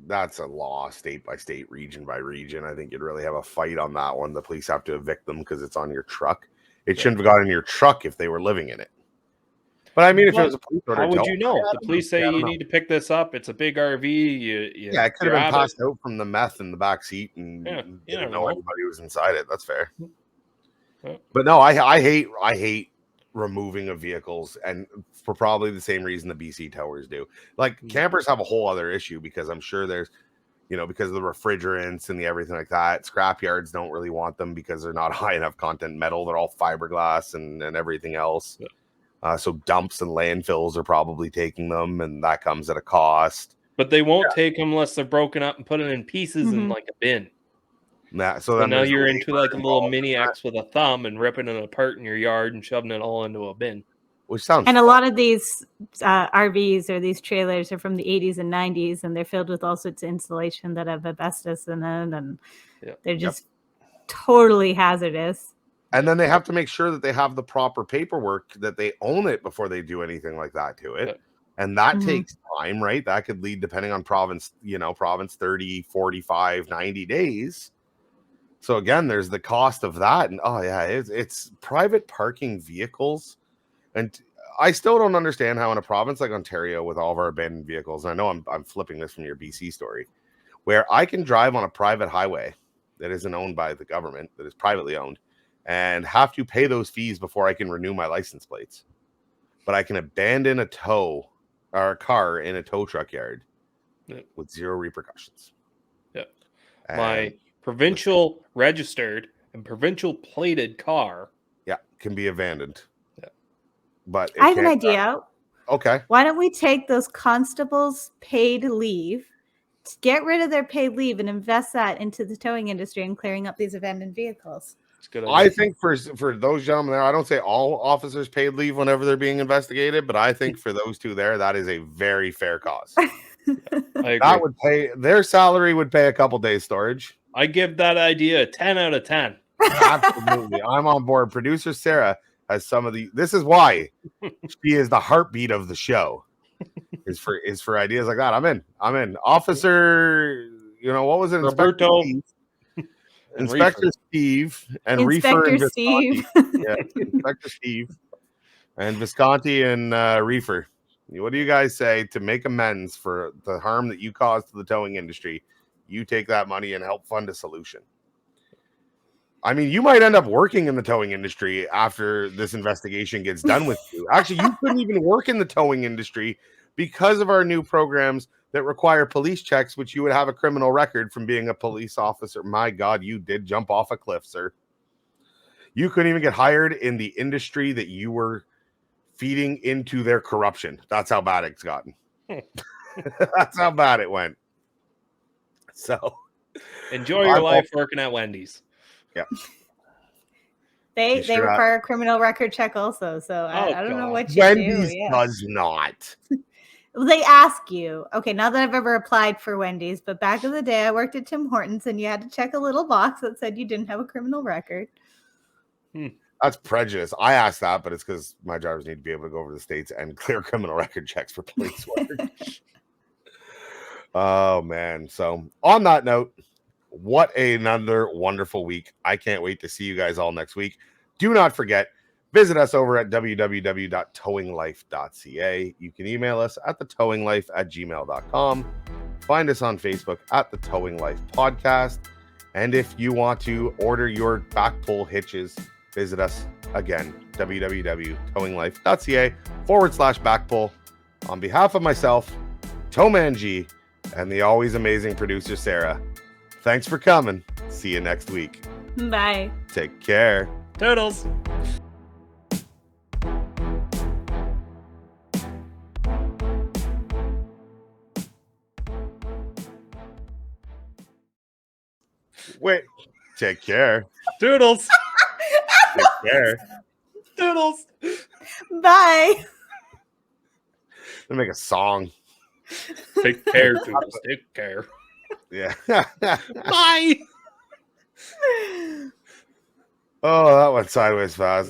Speaker 2: That's a law, state by state, region by region. I think you'd really have a fight on that one. The police have to evict them because it's on your truck. It shouldn't have gotten in your truck if they were living in it. But I mean, if it was a police order,
Speaker 1: how would you know? The police say you need to pick this up. It's a big RV.
Speaker 2: Yeah, it could have been passed out from the meth in the back seat, and you didn't know anybody was inside it. That's fair. But no, I hate removing of vehicles, and for probably the same reason the BC towers do. Like campers have a whole other issue because I'm sure there's, because of the refrigerants and the everything like that. Scrap yards don't really want them because they're not high enough content metal. They're all fiberglass and everything else. So dumps and landfills are probably taking them, and that comes at a cost.
Speaker 1: But they won't take them unless they're broken up and put it in pieces in like a bin.
Speaker 2: So
Speaker 1: now you're into like a little mini X with a thumb and ripping it apart in your yard and shoving it all into a bin.
Speaker 2: Which sounds
Speaker 3: and fun. A lot of these RVs or these trailers are from the 80s and 90s, and they're filled with all sorts of insulation that have asbestos in it, and they're just totally hazardous.
Speaker 2: And then they have to make sure that they have the proper paperwork that they own it before they do anything like that to it. And that takes time, right? That could lead, depending on province, province 30, 45, 90 days. So again, there's the cost of that. And it's private parking vehicles. And I still don't understand how in a province like Ontario with all of our abandoned vehicles, and I know I'm flipping this from your BC story, where I can drive on a private highway that isn't owned by the government, that is privately owned, and have to pay those fees before I can renew my license plates. But I can abandon a car in a tow truck yard with zero repercussions.
Speaker 1: Yeah.
Speaker 2: And,
Speaker 1: My provincial registered and provincial plated car.
Speaker 2: yeah, can be abandoned.
Speaker 1: Yeah.
Speaker 2: But it
Speaker 3: I have an
Speaker 2: can't-
Speaker 3: idea.
Speaker 2: Okay.
Speaker 3: Why don't we take those constables' paid leave, get rid of their paid leave, and invest that into the towing industry and clearing up these abandoned vehicles?
Speaker 1: It's a good
Speaker 2: I
Speaker 1: idea.
Speaker 2: think for those gentlemen there, I don't say all officers paid leave whenever they're being investigated, but I think for those two there, that is a very fair cause.
Speaker 1: I agree.
Speaker 2: That would pay their salary would pay a couple days storage.
Speaker 1: I give that idea a 10 out of 10.
Speaker 2: Absolutely. I'm on board. Producer Sarah has some of the this is why she is the heartbeat of the show. Is for ideas like that. I'm in. Officer, what was it?
Speaker 1: Roberto.
Speaker 2: Inspector Steve and Reefer
Speaker 3: Inspector
Speaker 2: and Visconti.
Speaker 3: Steve.
Speaker 2: Yeah, Inspector Steve and Visconti and Reefer. What do you guys say to make amends for the harm that you caused to the towing industry? You take that money and help fund a solution. I mean, you might end up working in the towing industry after this investigation gets done with you. Actually, you couldn't even work in the towing industry because of our new programs that require police checks, which you would have a criminal record from being a police officer. My God, you did jump off a cliff, sir. You couldn't even get hired in the industry that you were feeding into their corruption. That's how bad it's gotten. That's how bad it went. So
Speaker 1: Enjoy your life working at Wendy's.
Speaker 2: Yeah.
Speaker 3: They
Speaker 2: sure
Speaker 3: require a criminal record check also, so I don't know what you
Speaker 2: Wendy's
Speaker 3: do. Yeah.
Speaker 2: does not.
Speaker 3: Well, they ask you. Okay, not that I've ever applied for Wendy's, but back in the day, I worked at Tim Hortons, and you had to check a little box that said you didn't have a criminal record.
Speaker 2: That's prejudice. I asked that, but it's because my drivers need to be able to go over to the States and clear criminal record checks for police work. Oh, man. So on that note, what another wonderful week. I can't wait to see you guys all next week. Do not forget, visit us over at www.towinglife.ca. You can email us at thetowinglife@gmail.com. Find us on Facebook at the Towing Life Podcast. And if you want to order your BakPul hitches, visit us again, www.towinglife.ca/BakPul. On behalf of myself, Towman G, and the always amazing producer Sarah, thanks for coming. See you next week.
Speaker 3: Bye.
Speaker 2: Take care.
Speaker 1: Toodles.
Speaker 2: Wait. Take care.
Speaker 1: Toodles.
Speaker 2: Take care.
Speaker 1: Toodles.
Speaker 3: Bye.
Speaker 2: Let me make a song.
Speaker 1: Take care, Toodles. Take care.
Speaker 2: Yeah.
Speaker 1: Bye.
Speaker 2: Oh, that went sideways fast.